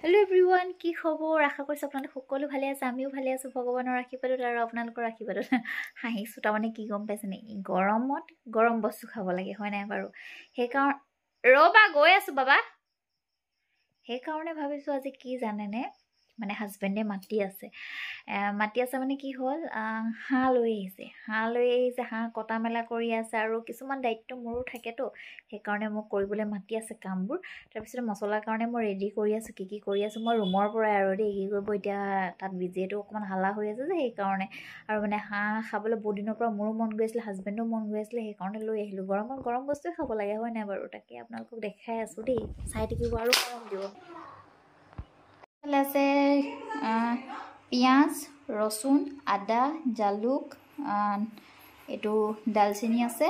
Hello' everyone, কি খবৰ? আশা কৰিছোঁ আপোনালোক সকলো ভালে আছে। আমিও ভালে আছোঁ ভগৱানৰ আশীৰ্বাদত আৰু আপোনালোকৰ আশীৰ্বাদত। হাঁহিছোঁ তাৰমানে কি গম পাইছেনে? গৰমত গৰম বস্তু খাব লাগে, হয় নাই বাৰু? সেইকাৰণে ৰ'বা, গৈ আছোঁ বাবা। সেইকাৰণে ভাবিছোঁ আজি কি জানেনে, মানে হাজবেণ্ডে মাতি আছে মানে কি হ'ল, হাঁহ লৈ আহিছে হাঁহ কটা মেলা কৰি আছে আৰু কিছুমান দায়িত্ব মোৰো থাকেতো, সেইকাৰণে মোক কৰিবলৈ মাতি আছে কামবোৰ। তাৰপিছত মছলাৰ কাৰণে মই ৰেডি কৰি আছোঁ। কি কৰি আছোঁ মই ৰুমৰ পৰাই আৰু দেই, কি কৰিব এতিয়া তাত বিজেটো অকণমান হাল্লা হৈ আছে যে, সেইকাৰণে আৰু মানে হাঁহ খাবলৈ বহুত দিনৰ পৰা মোৰো মন গৈ আছিলে, হাজবেণ্ডো মন গৈ আছিলে, সেইকাৰণে লৈ আহিলোঁ। গৰমত গৰম বস্তুৱে খাব লাগে, হয় নাই বাৰু? তাকে আপোনালোকক দেখাই আছোঁ দেই, চাই থাকিব আৰু গৰম দিব। আছে পিঁয়াজ, ৰচুন, আদা, জালুক, এইটো ডালচেনি আছে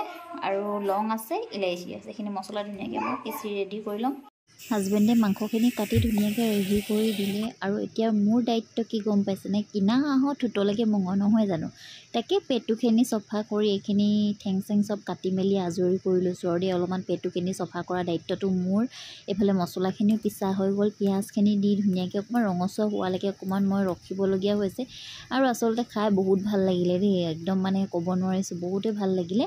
আৰু লং আছে, ইলাইচি আছে। এইখিনি মছলা ধুনীয়াকৈ মই পিচি ৰেডি কৰি ল'ম। হাজবেণ্ডে মাংসখিনি কাটি ধুনীয়াকৈ ৰেডি কৰি দিলে আৰু এতিয়া মোৰ দায়িত্ব কি গম পাইছেনে? কিনা হাঁহত ঠোঁটলৈকে মঙহ নহয় জানো? তাকে পেটুখিনি চফা কৰি এইখিনি ঠেং চেং চব কাটি মেলি আজৰি কৰি লৈছোঁ আৰু দেই। অলপমান পেটুখিনি চফা কৰা দায়িত্বটো মোৰ। এইফালে মছলাখিনিও পিছা হৈ গ'ল, পিঁয়াজখিনি দি ধুনীয়াকৈ অকণমান ৰঙচুৱা হোৱালৈকে অকণমান মই ৰখিবলগীয়া হৈছে। আৰু আচলতে খাই বহুত ভাল লাগিলে দেই, একদম মানে ক'ব নোৱাৰিছোঁ, বহুতেই ভাল লাগিলে।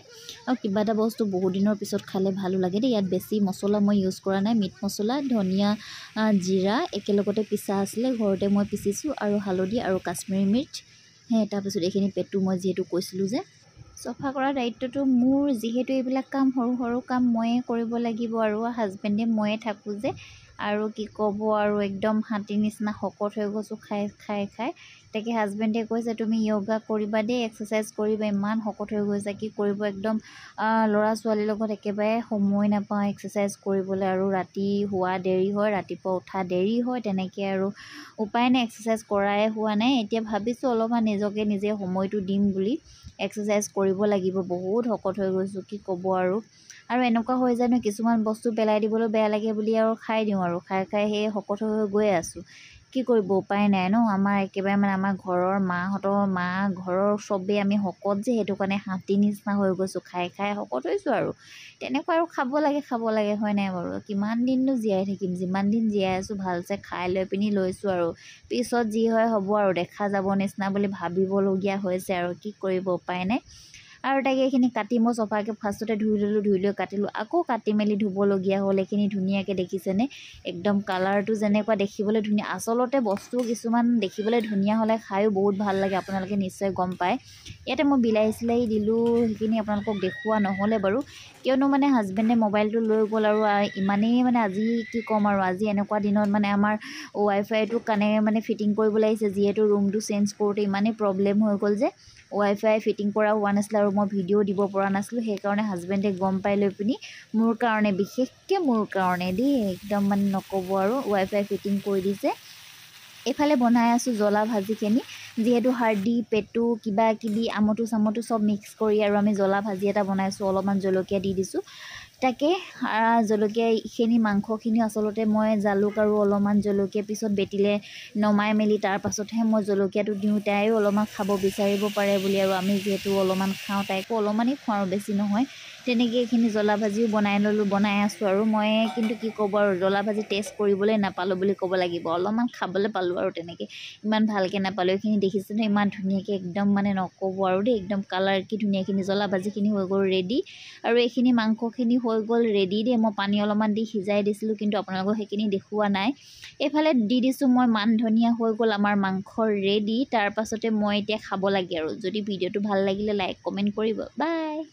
আৰু কিবা এটা বস্তু বহুত দিনৰ পিছত খালে ভালো লাগে দেই। ইয়াত বেছি মছলা মই ইউজ কৰা নাই, মিট মছলা, ধনিয়া, জিৰা একেলগতে পিছা আছিলে, ঘৰতে মই পিচিছোঁ, আৰু হালধি আৰু কাশ্মীৰী মিৰ্চ। তাৰপিছত এইখিনি পেটু মই যিহেতু কৈছিলোঁ যে চফা কৰা দায়িত্বটো মোৰ, যিহেতু এইবিলাক কাম সৰু সৰু কাম ময়ে কৰিব লাগিব আৰু হাজবেণ্ডে ময়ে থাকোঁ যে, আৰু কি ক'ব আৰু একদম হাতীৰ নিচিনা শকত হৈ গৈছোঁ খাই খাই খাই। তাকে হাজবেণ্ডে কৈছে তুমি য়োগা কৰিবা দেই, এক্সাৰচাইজ কৰিবা, ইমান শকত হৈ গৈছে, কি কৰিব একদম ল'ৰা ছোৱালীৰ লগত একেবাৰে সময় নাপাওঁ এক্সাৰচাইজ কৰিবলৈ, আৰু ৰাতি শোৱা দেৰি হয়, ৰাতিপুৱা উঠা দেৰি হয়, তেনেকৈ আৰু উপায় নাই, এক্সাৰচাইজ কৰাই হোৱা নাই। এতিয়া ভাবিছোঁ অলপমান নিজকে নিজে সময়টো দিম বুলি, এক্সাৰচাইজ কৰিব লাগিব। বহুত শকত হৈ গৈছোঁ, কি ক'ব আৰু এনেকুৱা হৈ যায় ন, কিছুমান বস্তু পেলাই দিবলৈ বেয়া লাগে বুলি আৰু খাই দিওঁ, আৰু খাই খাই সেই শকত হৈ গৈ আছোঁ। কি কৰিব, উপায় নাই ন। আমাৰ একেবাৰে মানে আমাৰ ঘৰৰ ঘৰৰ চবেই আমি শকত যে, সেইটো কাৰণে হাতীৰ নিচিনা হৈ গৈছোঁ, খাই খাই শকত হৈছোঁ আৰু তেনেকুৱা। আৰু খাব লাগে, হয় নাই বাৰু? কিমান দিননো জীয়াই থাকিম? যিমান দিন জীয়াই আছোঁ ভালছে খাই লৈ পিনি লৈছোঁ, আৰু পিছত যি হয় হ'ব আৰু, দেখা যাব নিচিনা বুলি ভাবিবলগীয়া হৈছে আৰু কি কৰিব, উপায় নাই। আৰু তাকে এইখিনি কাটি মই চফাকৈ ফাৰ্ষ্টতে ধুই লৈ কাটিলোঁ, আকৌ কাটি মেলি ধুবলগীয়া হ'ল। এইখিনি ধুনীয়াকৈ দেখিছেনে? একদম কালাৰটো যেনেকুৱা দেখিবলৈ ধুনীয়া, আচলতে বস্তু কিছুমান দেখিবলৈ ধুনীয়া হ'লে খায়ো বহুত ভাল লাগে, আপোনালোকে নিশ্চয় গম পায়। ইয়াতে মই বিলাহী চিলাহী দিলোঁ, সেইখিনি আপোনালোকক দেখুওৱা নহ'লে বাৰু, কিয়নো মানে হাজবেণ্ডে মোবাইলটো লৈ গ'ল, আৰু ইমানেই মানে আজি কি ক'ম আৰু, আজি এনেকুৱা দিনত মানে আমাৰ ৱাইফাইটো মানে ফিটিং কৰিবলৈ আহিছে, যিহেতু ৰুমটো চেঞ্জ কৰোঁতে ইমানেই প্ৰব্লেম হৈ গ'ল যে ৱাইফাই ফিটিং কৰা হোৱা নাছিলে, আৰু মই ভিডিঅ' দিব পৰা নাছিলোঁ। সেইকাৰণে হাজবেণ্ডে গম পাই লৈ পিনি মোৰ কাৰণে, বিশেষকৈ মোৰ কাৰণে দেই, একদম মানে নক'ব আৰু, ৱাইফাই ফিটিং কৰি দিছে। এইফালে বনাই আছোঁ জ্বলা ভাজিখিনি, যিহেতু হাৰ্ডি, পেটু, কিবা কিবি আমঠু চামঠু চব মিক্স কৰি আৰু আমি জ্বলা ভাজি এটা বনাইছোঁ। অলপমান জলকীয়া দি দিছোঁ, তাকে জলকীয়া এইখিনি মাংসখিনি আচলতে মই জালুক আৰু অলপমান জলকীয়া পিছত বেটিলে নমাই মেলি তাৰ পাছতহে মই জলকীয়াটো দিওঁ, তাইও অলপমান খাব বিচাৰিব পাৰে বুলি, আৰু আমি যিহেতু অলপমান খাওঁ, তাইকো অলপমানেই খুৱাওঁ আৰু বেছি নহয়। তেনেকৈ এইখিনি জ্বলা ভাজিও বনাই আছোঁ। আৰু মই কিন্তু কি ক'ব আৰু, জ্বলা ভাজি টেষ্ট কৰিবলৈ নাপালোঁ বুলি ক'ব লাগিব, অলপমান খাবলৈ পালোঁ আৰু তেনেকৈ, ইমান ভালকৈ নাপালোঁ। এইখিনি দেখিছেনে ইমান ধুনীয়াকৈ, একদম মানে নক'ব আৰু দেই, একদম কালাৰ কি ধুনীয়া। এইখিনি জ্বলা ভাজিখিনি হৈ গ'ল ৰেডি, আৰু এইখিনি মাংসখিনি হৈ গ'ল ৰেডি দেই। মই পানী অলপমান দি সিজাই দিছিলোঁ, কিন্তু আপোনালোকক সেইখিনি দেখুওৱা নাই। এইফালে দি দিছোঁ মই মান ধনিয়া, হৈ গ'ল আমাৰ মাংস ৰেডি। তাৰ পাছতে মই এতিয়া খাব লাগে আৰু। যদি ভিডিঅ'টো ভাল লাগিলে লাইক কমেণ্ট কৰিব, বাই।